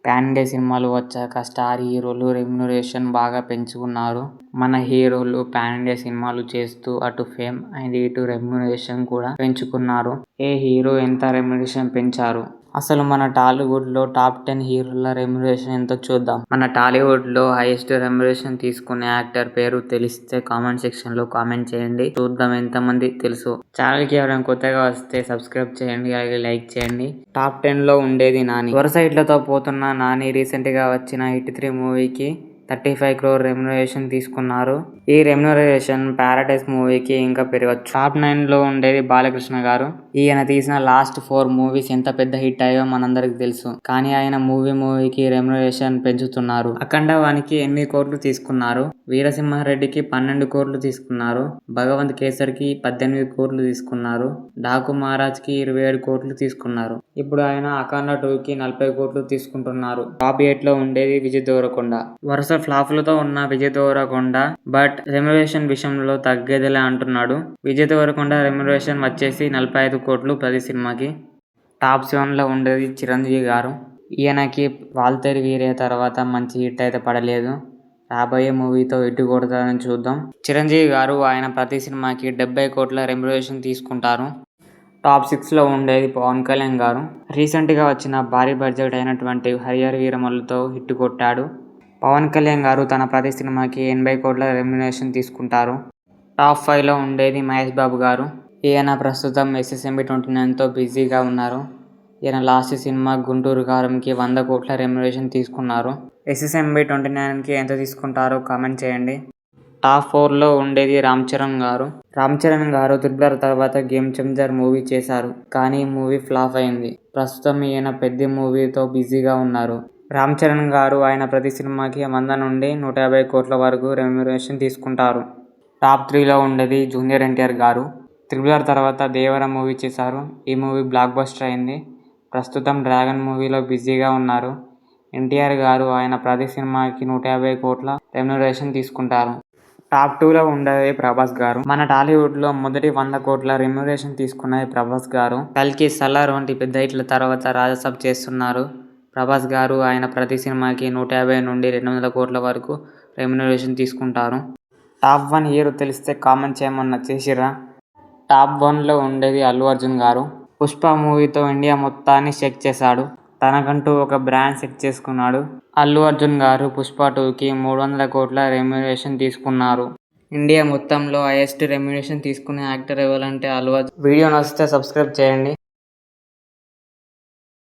Pan India సినిమాలు వచ్చాక star హీరోలు రెమ్యునరేషన్ బాగా పెంచుకున్నారు. మన హీరోలు పాన్ ఇండియా సినిమాలు చేస్తూ అటు ఫేమ్ అండ్ ఇటు రెమ్యునరేషన్ కూడా పెంచుకున్నారు. ఏ హీరో ఎంత రెమ్యునరేషన్ పెంచారు? అసలు మన టాలీవుడ్ లో టాప్ 10 హీరోల రెమ్యునరేషన్ ఎంతో చూద్దాం. మన టాలీవుడ్ లో హైయెస్ట్ రెమ్యునరేషన్ తీసుకునే యాక్టర్ పేరు తెలిస్తే కామెంట్ సెక్షన్ లో కామెంట్ చేయండి. చూద్దాం ఎంత మంది తెలుసు. ఛానల్ కి ఎవరైనా కొత్తగా వస్తే సబ్స్క్రైబ్ చేయండి, అలాగే లైక్ చేయండి. టాప్ 10 లో ఉండేది నాని. వరుస హిట్లతో పోతున్న నాని రీసెంట్ గా వచ్చిన హిట్ 3 మూవీకి 35 crore రెమ్యునరేషన్ తీసుకున్నారు. ఈ రెమ్యునరేషన్ పారడైజ్ మూవీకి ఇంకా పెరగచ్చు. టాప్ 9 లో ఉండేది బాలకృష్ణ గారు. ఈయన తీసిన లాస్ట్ 4 మూవీస్ ఎంత పెద్ద హిట్ అయ్యో మనందరికి తెలుసు. కానీ ఆయన మూవీకి రెమ్యునరేషన్ పెంచుతున్నారు. అఖండ 1కి 8 కోట్లు తీసుకున్నారు. వీరసింహారెడ్డికి 12 కోట్లు తీసుకున్నారు. భగవంత్ కేసరికి 18 కోట్లు తీసుకున్నారు. డాకు మహారాజ్ కి 27 కోట్లు తీసుకున్నారు. ఇప్పుడు ఆయన అఖండ 2కి 40 కోట్లు తీసుకుంటున్నారు. టాప్ 8 లో ఉండేది విజయ్ దేవరకొండ. వరుస ఫ్లాపులతో ఉన్న విజయ్ దేవరకొండ బట్ రెమ్యునరేషన్ విషయంలో తగ్గేదిలే అంటున్నాడు. విజయ్ దేవరకొండ రెమ్యునరేషన్ వచ్చేసి 45 కోట్లు ప్రతి సినిమాకి. టాప్ 7 లో ఉండేది చిరంజీవి గారు. ఈయనకి వాల్తేరు వీరయ్య తర్వాత మంచి హిట్ అయితే పడలేదు. రాబోయే మూవీతో హిట్ కొడతారని చూద్దాం. చిరంజీవి గారు ఆయన ప్రతి సినిమాకి 70 కోట్ల రెమ్యునరేషన్ తీసుకుంటారు. టాప్ 6 లో ఉండేది పవన్ కళ్యాణ్ గారు. రీసెంట్ గా వచ్చిన భారీ బడ్జెట్ అయినటువంటి హరిహర వీరమల్లుతో హిట్ కొట్టాడు. పవన్ కళ్యాణ్ గారు తన ప్రతి సినిమాకి 80 కోట్ల రెమ్యునరేషన్ తీసుకుంటారు. టాప్ 5 లో ఉండేది మహేష్ బాబు గారు. ఈయన ప్రస్తుతం SSMB 29తో బిజీగా ఉన్నారు. ఈయన లాస్ట్ సినిమా గుంటూరు కారంకి 100 కోట్ల రెమ్యునరేషన్ తీసుకున్నారు. SSMB 29కి ఎంత తీసుకుంటారో కామెంట్ చేయండి. టాప్ 4 లో ఉండేది రామ్ చరణ్ గారు. రామ్ చరణ్ గారు త్రిబుల్ R తర్వాత గేమ్ చేంజర్ మూవీ చేశారు. కానీ మూవీ ఫ్లాప్ అయింది. ప్రస్తుతం ఈయన పెద్ద మూవీతో బిజీగా ఉన్నారు. రామ్ చరణ్ గారు ఆయన ప్రతి సినిమాకి 100 నుండి 150 కోట్ల వరకు రెమ్యునరేషన్ తీసుకుంటారు. టాప్ 3 లో ఉండేది జూనియర్ NTR గారు. త్రిబుల్ R తర్వాత దేవర మూవీ చేశారు. ఈ మూవీ బ్లాక్ బస్టర్ అయింది. ప్రస్తుతం డ్రాగన్ మూవీలో బిజీగా ఉన్నారు. NTR గారు ఆయన ప్రతి సినిమాకి 150 కోట్ల రెమ్యునరేషన్ తీసుకుంటారు. టాప్ 2 లో ఉండేది ప్రభాస్ గారు. మన టాలీవుడ్ లో మొదటి 100 కోట్ల రెమ్యునరేషన్ తీసుకున్నది ప్రభాస్ గారు. కల్కి, సలార్ వంటి పెద్ద హిట్ల తర్వాత రాజసబ్ చేస్తున్నారు. ప్రభాస్ గారు ఆయన ప్రతి సినిమాకి 150 నుండి 200 కోట్ల వరకు రెమ్యునరేషన్ తీసుకుంటారు. టాప్ 1 హీరో తెలిస్తే కామెంట్ చేయమన్నా చేసిరా. టాప్ 1 లో ఉండేది అల్లు అర్జున్ గారు. పుష్ప మూవీతో ఇండియా మొత్తాన్ని షేక్ చేశాడు. తనకంటూ ఒక బ్రాండ్ సెట్ చేసుకున్నాడు. అల్లు అర్జున్ గారు పుష్ప 2కి 300 కోట్ల రెమ్యునరేషన్ తీసుకున్నారు. ఇండియా మొత్తంలో హైయెస్ట్ రెమ్యునరేషన్ తీసుకునే యాక్టర్ ఎవరంటే అల్లు అర్జున్. వీడియో నచ్చితే సబ్స్క్రైబ్ చేయండి.